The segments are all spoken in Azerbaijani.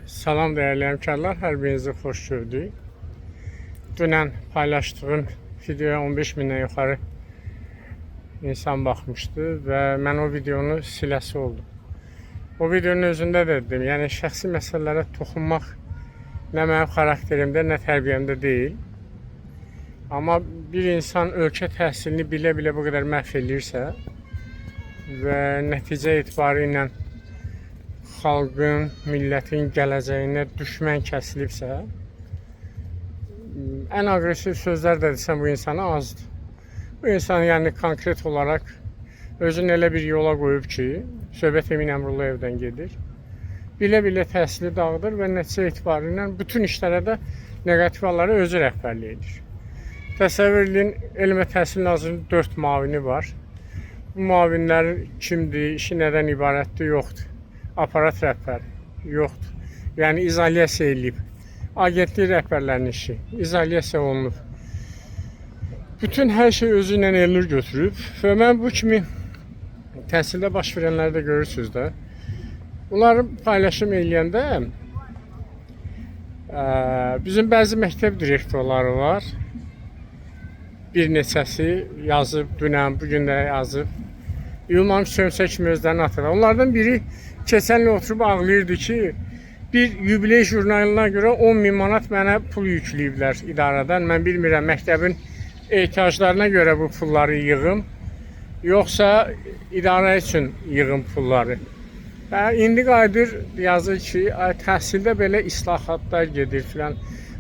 Salam değerli hemkarlar, her birinizi hoş gördük. Dünən paylaştığım videoya 15 bindən yuxarı insan baxmışdı və mən o videonu siləsi oldu. O videonun özündə də dedim, yəni şəxsi məsələlərə toxunmaq nə mənim xarakterimdə, nə tərbiyəmdə deyil. Amma bir insan ölkə təhsilini bilə-bilə bu qədər məhv edirsə və nəticə etibarı ilə xalqın, millətin gələcəyinə düşmən kəsilibsə, ən aqressiv sözlər də desəm bu insana azdır. Bu insan yəni konkret olaraq özünü elə bir yola qoyub ki, söhbət Emin Əmrullayevdən gedir. Bilə-bilə təhsili dağıdır və nəticə etibarı ilə bütün işlərə də negativ halları özü rəhbərlik edir. Təsəvvür edin, Elm və Təhsil Nazirinin 4 müavini var. Bu müavinlər kimdir, işi nədən ibarətdir, yoxdur. Aparat rəhbəri yoxdur. Yəni izolyasiya edilib. Agentlik rəhbərlərinin işi izolyasiya olunub. Bütün hər şey özü ilə Elnur götürüb və mən bu kimi təhsildə baş verənləri də görürsünüz də. Bunları paylaşım eləyəndə bizim bəzi məktəb direktorları var. Bir neçəsi yazıb, dünən, bugün də yazıb. Ünvan Sömsə kimi özlərini atırlar. Onlardan biri keçən il oturub ağlayırdı ki, bir yubiley jurnalına görə 10.000 manat mənə pul yükləyiblər idarədən. Mən bilmirəm, məktəbin ehtiyaclarına görə bu pulları yığım, yoxsa idarə üçün yığım pulları. İndi qayıdır, yazır ki, təhsildə belə islahatlar gedir filan.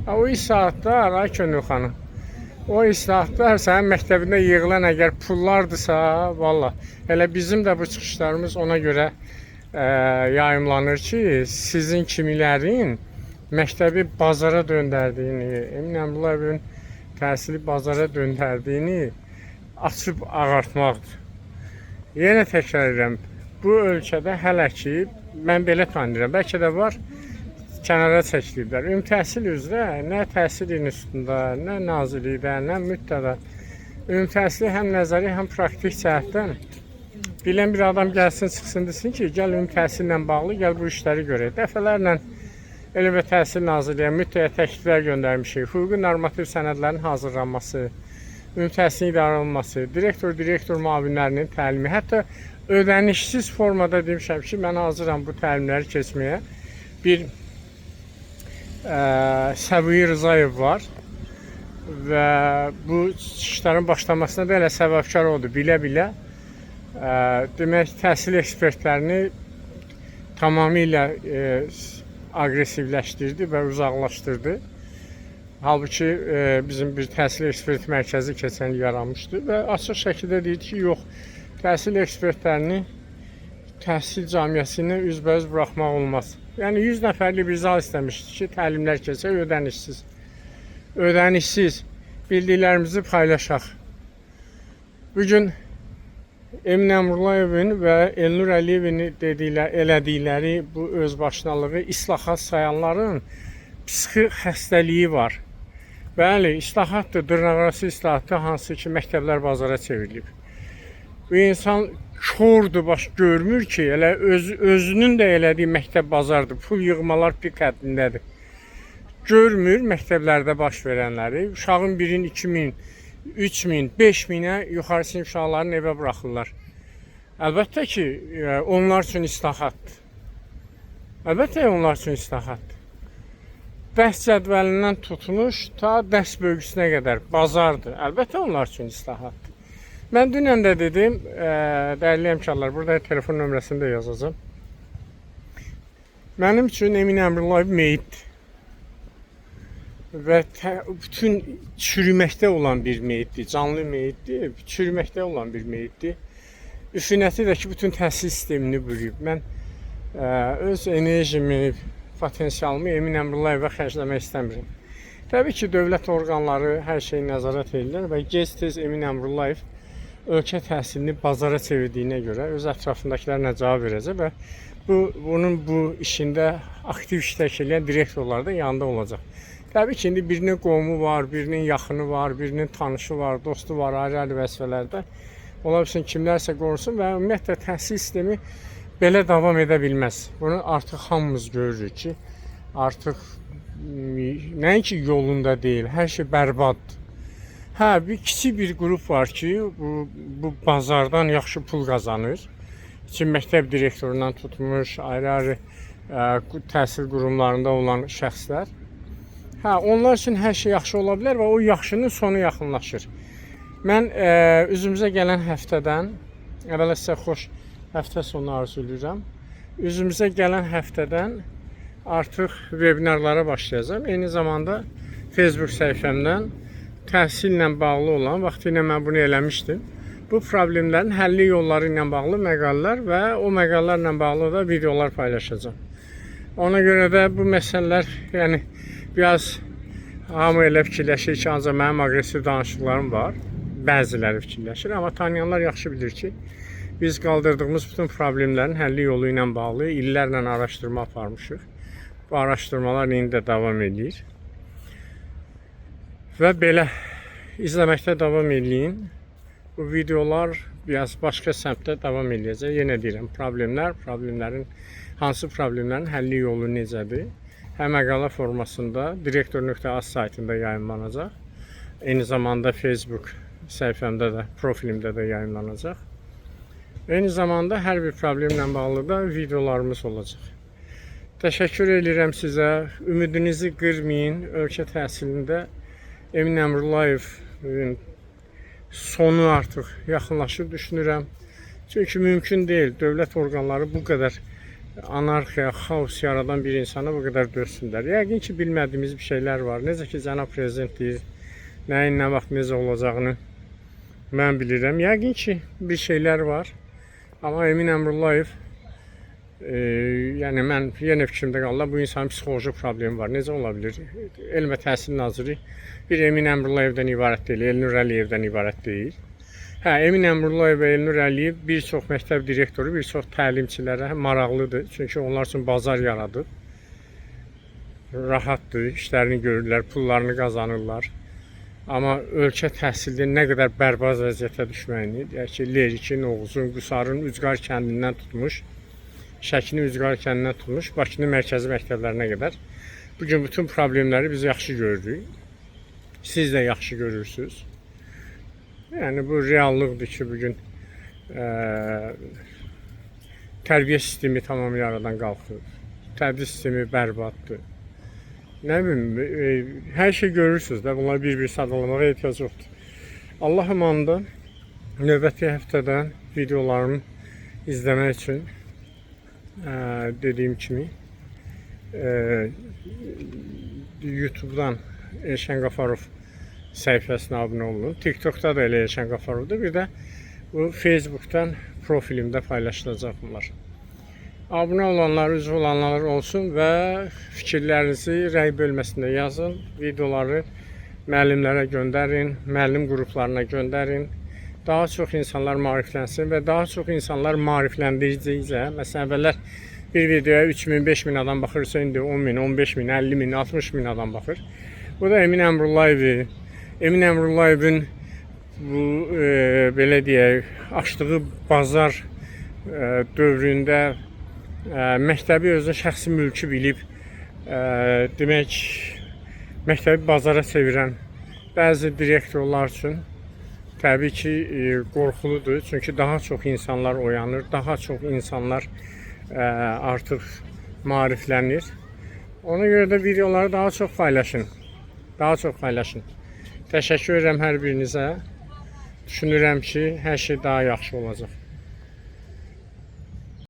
O islahatlar, ay Könül xanım, o islahatlar sənin məktəbində yığılan əgər pullardırsa, valla, elə bizim də bu çıxışlarımız ona görə yayımlanır ki, sizin kimilərin məktəbi bazara döndərdiyini, Emin Əmrullayevin təhsili bazara döndərdiyini açıb ağartmaqdır. Yenə təkrar edirəm, bu ölkədə hələ ki, mən belə tanıyıram, bəlkə də var, kənara çəkiliblər. Ümumi təhsil üzrə nə təhsil institutunda, nə nazirlikdə, nə müddədə ümumi təhsili həm nəzəri, həm praktik cəhətdən bilən bir adam gəlsin, çıxsın, desin ki, gəl ümumi təhsillə bağlı, gəl bu işləri görək. Dəfələrlə Elm və Təhsil Nazirliyə müddəyə təkliflər göndərmişik. Hüquqi normativ sənədlərin hazırlanması, ümumi təhsilin idarə olunması, direktor müavinlərinin təlimi, hətta ödənişsiz formada demişəm ki, mən hazıram bu təlimləri keçməyə. Bir Səbuhi Rızayev var və bu çıxışların başlamasına da elə səbəbkar oldu, bilə-bilə. Demək, təhsil ekspertlərini tamamilə aqressivləşdirdi və uzaqlaşdırdı. Halbuki bizim bir təhsil ekspert mərkəzi keçən il yaranmışdı və açıq şəkildə deyildi ki, yox, təhsil ekspertlərini təhsil camiyyəsinə üzbəüz buraxmaq olmaz. Yəni 100 nəfərlik bir zal istəmişdi ki, təlimlər keçək ödənişsiz. Ödənişsiz bildiklərimizi paylaşaq. Bugün Emin Əmrullayevin və Elnur Əliyevin elədikləri bu özbaşınalığı islahat sayanların psixi xəstəliyi var. Bəli, islahatdır, dırnaqarası islahatdır, hansı ki, məktəblər bazara çevrilib. Bu insan kordur, baş görmür ki, elə özünün də elədiyi məktəb bazardır, pul yığmalar pik həddindədir. Görmür məktəblərdə baş verənləri, uşağın birin 2.000, 3.000, 5.000-ə yuxarı sinif uşaqlarını evə buraxırlar. Əlbəttə ki, onlar üçün islahatdır. Əlbəttə onlar üçün islahatdır. Dərs cədvəlindən tutmuş, ta dərs bölgüsünə qədər bazardır. Əlbəttə onlar üçün islahatdır. Mən dünən də dedim, dəyərli həmkarlar, burada telefon nömrəsini də yazacağım. Mənim üçün Emin Əmrullayev meyitdir. Və bütün çürüməkdə olan bir meyitdir, canlı meyitdir, çürüməkdə olan bir meyitdir. Üfunəti də ki, bütün təhsil sistemini bürüyüb. Mən öz enerjimi, potensialımı Emin Əmrullayevə xərcləmək istəmirəm. Təbii ki, dövlət orqanları hər şeyi nəzarət edirlər və gec-tez Emin Əmrullayev ölkə təhsilini bazara çevirdiyinə görə öz ətrafındakilərlə cavab verəcək və bunun bu işində aktiv iştirak edən direktorlar da yanında olacaq. Təbii ki, indi birinin qohumu var, birinin yaxını var, birinin tanışı var, dostu var, ayrı-ayrı vəzifələrdə. Ola bilsin kimlərsə qorusun və ümumiyyətlə təhsil sistemi belə davam edə bilməz. Bunu artıq hamımız görürük ki, artıq nəinki yolunda deyil, hər şey bərbaddır. Hə, bir kiçik bir qrup var ki, bu bazardan yaxşı pul qazanır. Çin məktəb direktorundan tutmuş, ayrı-ayrı təhsil qurumlarında olan şəxslər. Hə, onlar üçün hər şey yaxşı ola bilər və o yaxşının sonu yaxınlaşır. Mən üzümüzə gələn həftədən, əvvəla sizə xoş həftə sonu arzulayıram. Üzümüzə gələn həftədən artıq webinarlara başlayacağım. Eyni zamanda Facebook səhifəmdən təhsillə bağlı olan, vaxtilə mən bunu eləmişdim. Bu problemlərin həlli yolları ilə bağlı məqalələr və o məqalələrlə bağlı da videolar paylaşacağım. Ona görə də bu məsələlər, yəni biraz hamı elə fikirləşir ki, ancaq mənim aqressiv danışıqlarım var. Bəziləri fikirləşir, amma tanıyanlar yaxşı bilir ki, biz qaldırdığımız bütün problemlərin həlli yolu ilə bağlı illərlə araşdırma aparmışıq. Bu araşdırmalar indi də davam edir. Və belə izləməkdə davam edin. Bu videolar biraz başqa səmtdə davam edəcək. Yenə deyirəm, problemlərin hansı problemlərin həlli yolu necədir? Həm məqalə formasında direktor.az saytında yayımlanacaq. Eyni zamanda Facebook səhifəmdə də, profilimdə də yayımlanacaq. Eyni zamanda hər bir problemlə bağlı da videolarımız olacaq. Təşəkkür edirəm sizə. Ümidinizi qırmayın. Ölkə təhsilində Emin Əmrullayevin sonu artıq yaxınlaşır düşünürəm. Çünki mümkün deyil dövlət orqanları bu qədər anarxiya, xaos yaradan bir insana bu qədər dözsünlər. Yəqin ki, bilmədiyimiz bir şeylər var. Necə ki, cənab prezident deyir, nəyin nə vaxt necə olacağını mən bilirəm. Yəqin ki, bir şeylər var. Amma Emin Əmrullayev, yəni mən yenə fikrimdə qaldım, bu insanın psixoloji problemi var. Necə ola bilər? Elm və Təhsil Naziri bir Emin Əmrullayevdən ibarət deyil, Elnur Əliyevdən ibarət deyil. Hə, Emin Əmrullayev və Elnur Əliyev bir çox məktəb direktoru, bir çox təlimçilərə maraqlıdır. Çünki onlar üçün bazar yaradıb. Rahatdır, işlərini görürlər, pullarını qazanırlar. Amma ölkə təhsildə nə qədər bərbad vəziyyətə düşməyini, deyək ki, Lerikin, Oğuzun, Qusarın, Ucqar kəndindən tutmuş, Şəkinin Ucqar kəndindən tutmuş, Bakının mərkəzi məktəblərinə qədər bugün bütün problemləri biz yaxşı görürük. Siz də yaxşı görürsünüz. Yəni bu reallıqdır ki, bugün tərbiyə sistemi tamamilə yaradan qalxır. Tədris sistemi bərbaddır. Nə bilim, hər şey görürsünüz də, bunları bir-bir sadalamağa ehtiyac yoxdur. Allah amanında növbəti həftədən videolarımı izləmək üçün dediyim kimi YouTube'dan Elşən Qafarov səhifəsinə abunə olun. TikTok'da da elə Elşən Qafarovdur. Bir də bu Facebook'dan profilimdə paylaşılacaq bunlar. Abunə olanlar, üzv olanlar olsun və fikirlərinizi rəy bölməsində yazın. Videoları müəllimlərə göndərin, müəllim qruplarına göndərin. Daha çox insanlar maariflənsin və daha çox insanlar maarifləndiricə, məsələn, əvvəllər bir videoya 3000, 5000 adam baxırsa, indi 10.000, 15.000, 50.000, 60.000 adam baxır. Bu da Emin Əmrullayevin, bu belə deyək, açdığı bazar dövründə məktəbi özünə şəxsi mülkü bilib, demək, məktəbi bazara çevirən bəzi direktorlar üçün təbii ki, qorxuludur. Çünki daha çox insanlar oyanır, daha çox insanlar artıq maariflənir. Ona görə də videoları daha çox paylaşın. Daha çox paylaşın. Təşəkkür edirəm hər birinizə. Düşünürəm ki, hər şey daha yaxşı olacaq.